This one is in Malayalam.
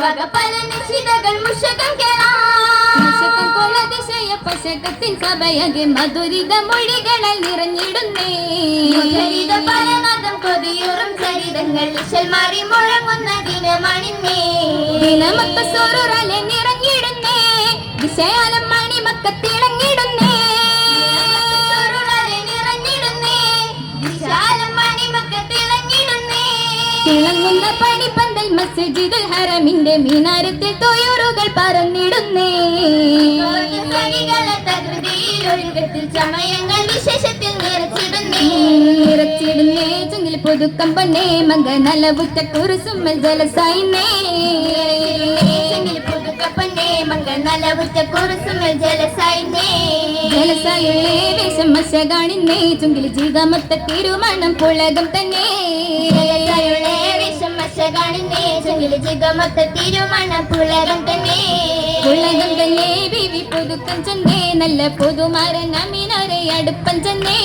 വകപല നിശിതകൾ മുഷകം മുഷകം കൊളതിശയ പശകത്തിൻ സഭയകെ മധുരിത മൊഴികളാൽ നിറഞ്ഞിടുന്നേ പരനാദം കൊതിയൂറും ചരിതങ്ങൾ മാറി മുഴങ്ങുന്ന ദിനമണിന്നേ ദിനമൊത്ത സോറുറാലെ നിറഞ്ഞിടുന്നേ വിശയാലം മണിമക്കത്തിളങ്ങിടുന്നേ തിളങ്ങുന്ന പണിപ്പന്തൽ മസ്ജിദുൽ ഹറമിന്റെ മീനാരത്തിൽ തൊയൂറുകൾ പറന്നിടുന്നേ സമയങ്ങൾ വിശേഷത്തിൽ നിറച്ചിടുന്നേ ചുങ്കിൽ പുതുക്കം പൊന്നേ മങ്ക നലവുറ്റ കുറുസുമ്മൽ ജലസായിന്നേ പുതുക്കപ്പൊന്നേ മങ്ക നലവുറ്റ കുറുസുമ്മൽ ജലസായിന്നേ ജലസായുള്ളേ വേഷം മശ കാണിന്നേ ചുങ്കിൽ ജീവമൊത്ത തിരുമണം പുളകം തന്നെ പുളകം തന്നെ ബീവി പുതുക്കം ചെന്നേ നല്ല പുതുമാരൻ അമീനൊരെ അടുപ്പം ചെന്നേ